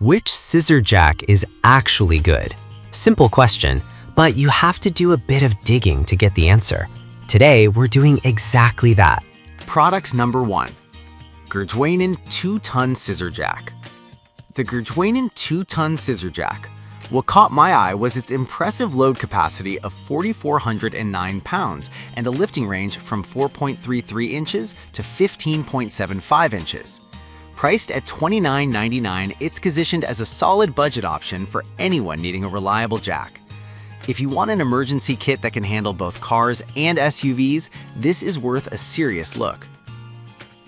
Which scissor jack is actually good? Simple question, but you have to do a bit of digging to get the answer. Today, we're doing exactly that. Product number 1. Gerdwainen 2-ton scissor jack. The Gerdwainen 2-ton scissor jack. What caught my eye was its impressive load capacity of 4,409 pounds and a lifting range from 4.33 inches to 15.75 inches. Priced at $29.99, it's positioned as a solid budget option for anyone needing a reliable jack. If you want an emergency kit that can handle both cars and SUVs, this is worth a serious look.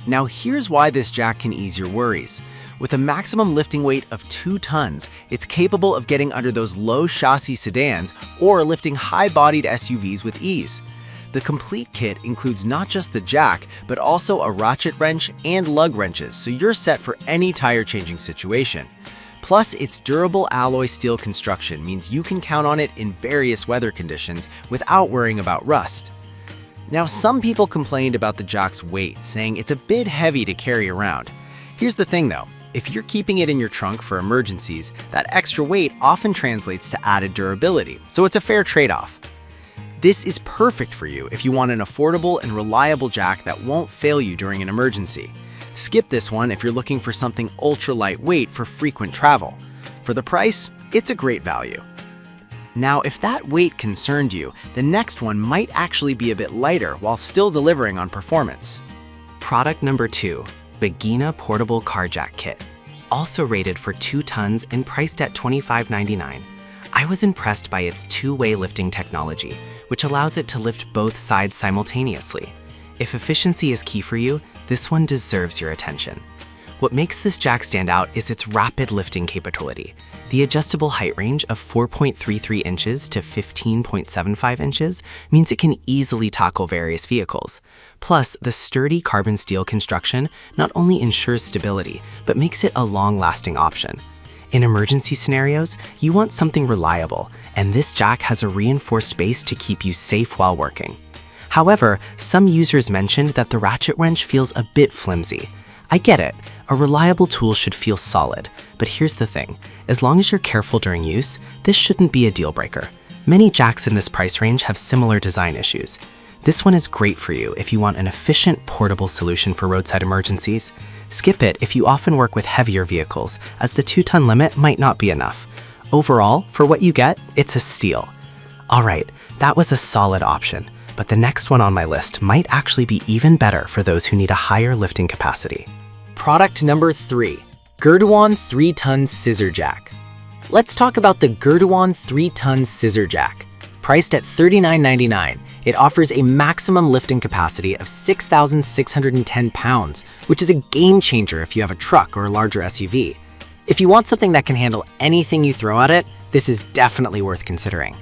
Now here's why this jack can ease your worries. With a maximum lifting weight of 2 tons, it's capable of getting under those low chassis sedans or lifting high-bodied SUVs with ease. The complete kit includes not just the jack, but also a ratchet wrench and lug wrenches, so you're set for any tire-changing situation. Plus, its durable alloy steel construction means you can count on it in various weather conditions without worrying about rust. Now, some people complained about the jack's weight, saying it's a bit heavy to carry around. Here's the thing though, if you're keeping it in your trunk for emergencies, that extra weight often translates to added durability, so it's a fair trade-off. This is perfect for you if you want an affordable and reliable jack that won't fail you during an emergency. Skip this one if you're looking for something ultra lightweight for frequent travel. For the price, it's a great value. Now, if that weight concerned you, the next one might actually be a bit lighter while still delivering on performance. Product number 2, Begina Portable Car Jack Kit. Also rated for 2 tons and priced at $25.99. I was impressed by its 2-way lifting technology, which allows it to lift both sides simultaneously. If efficiency is key for you, this one deserves your attention. What makes this jack stand out is its rapid lifting capability. The adjustable height range of 4.33 inches to 15.75 inches means it can easily tackle various vehicles. Plus, the sturdy carbon steel construction not only ensures stability, but makes it a long-lasting option. In emergency scenarios, you want something reliable, and this jack has a reinforced base to keep you safe while working. However, some users mentioned that the ratchet wrench feels a bit flimsy. I get it, a reliable tool should feel solid, but here's the thing, as long as you're careful during use, this shouldn't be a deal breaker. Many jacks in this price range have similar design issues. This one is great for you if you want an efficient, portable solution for roadside emergencies. Skip it if you often work with heavier vehicles, as the 2-ton limit might not be enough. Overall, for what you get, it's a steal. Alright, that was a solid option, but the next one on my list might actually be even better for those who need a higher lifting capacity. Product number 3, Gerdwainen 3-ton scissor jack. Let's talk about the Gerdwainen 3-ton scissor jack. Priced at $39.99, it offers a maximum lifting capacity of 6,610 pounds, which is a game changer if you have a truck or a larger SUV. If you want something that can handle anything you throw at it, this is definitely worth considering.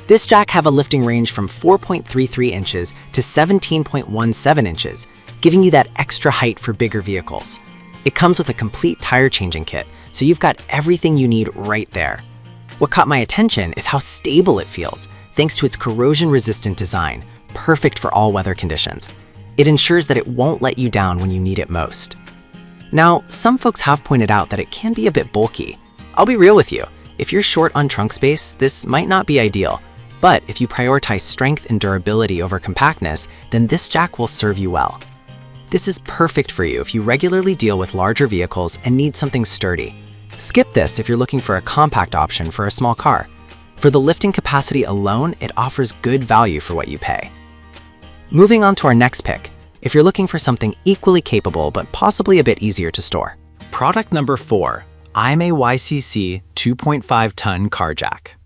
This jack have a lifting range from 4.33 inches to 17.17 inches, giving you that extra height for bigger vehicles. It comes with a complete tire changing kit, so you've got everything you need right there. What caught my attention is how stable it feels, thanks to its corrosion-resistant design, perfect for all weather conditions. It ensures that it won't let you down when you need it most. Now, some folks have pointed out that it can be a bit bulky. I'll be real with you, if you're short on trunk space, this might not be ideal. But if you prioritize strength and durability over compactness, then this jack will serve you well. This is perfect for you if you regularly deal with larger vehicles and need something sturdy. Skip this if you're looking for a compact option for a small car. For the lifting capacity alone, it offers good value for what you pay. Moving on to our next pick, if you're looking for something equally capable but possibly a bit easier to store. Product number 4, IMA YCC 2.5-ton car jack.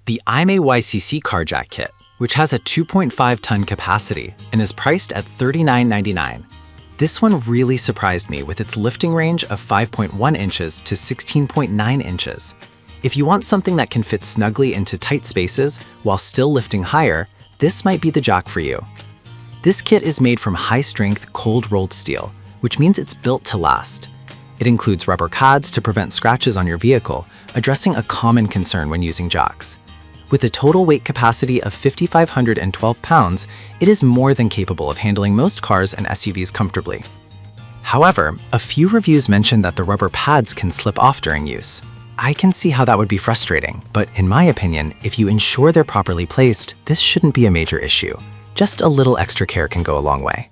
The IMA YCC car jack kit, which has a 2.5-ton capacity and is priced at $39.99. This one really surprised me with its lifting range of 5.1 inches to 16.9 inches. If you want something that can fit snugly into tight spaces while still lifting higher, this might be the jack for you. This kit is made from high-strength, cold-rolled steel, which means it's built to last. It includes rubber pads to prevent scratches on your vehicle, addressing a common concern when using jacks. With a total weight capacity of 5,512 pounds, it is more than capable of handling most cars and SUVs comfortably. However, a few reviews mention that the rubber pads can slip off during use. I can see how that would be frustrating, but in my opinion, if you ensure they're properly placed, this shouldn't be a major issue. Just a little extra care can go a long way.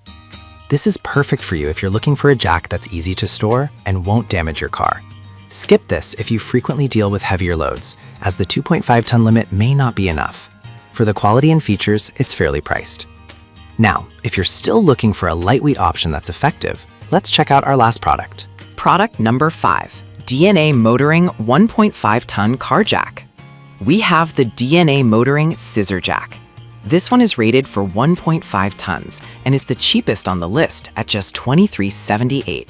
This is perfect for you if you're looking for a jack that's easy to store and won't damage your car. Skip this if you frequently deal with heavier loads, as the 2.5-ton limit may not be enough. For the quality and features, it's fairly priced. Now, if you're still looking for a lightweight option that's effective, let's check out our last product. Product number 5, DNA Motoring 1.5-ton car jack. We have the DNA Motoring Scissor Jack. This one is rated for 1.5 tons and is the cheapest on the list at just $23.78.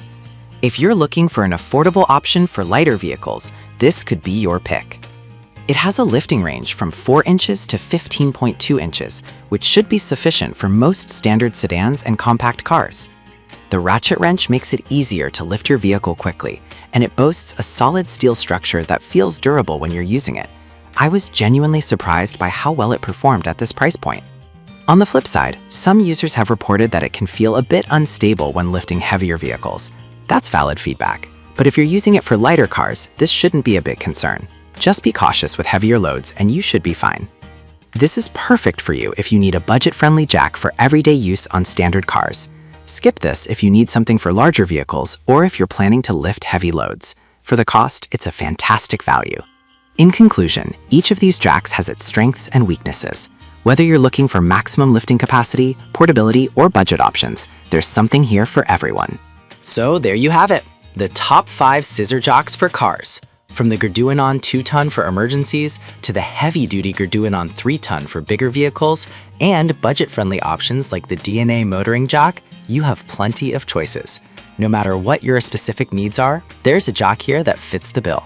If you're looking for an affordable option for lighter vehicles, this could be your pick. It has a lifting range from 4 inches to 15.2 inches, which should be sufficient for most standard sedans and compact cars. The ratchet wrench makes it easier to lift your vehicle quickly, and it boasts a solid steel structure that feels durable when you're using it. I was genuinely surprised by how well it performed at this price point. On the flip side, some users have reported that it can feel a bit unstable when lifting heavier vehicles. That's valid feedback. But if you're using it for lighter cars, this shouldn't be a big concern. Just be cautious with heavier loads and you should be fine. This is perfect for you if you need a budget-friendly jack for everyday use on standard cars. Skip this if you need something for larger vehicles or if you're planning to lift heavy loads. For the cost, it's a fantastic value. In conclusion, each of these jacks has its strengths and weaknesses. Whether you're looking for maximum lifting capacity, portability, or budget options, there's something here for everyone. So there you have it, the top 5 scissor jacks for cars. From the Gerduinon 2-ton for emergencies to the heavy-duty Gerduinon 3-ton for bigger vehicles and budget-friendly options like the DNA Motoring jack, you have plenty of choices. No matter what your specific needs are, there's a jack here that fits the bill.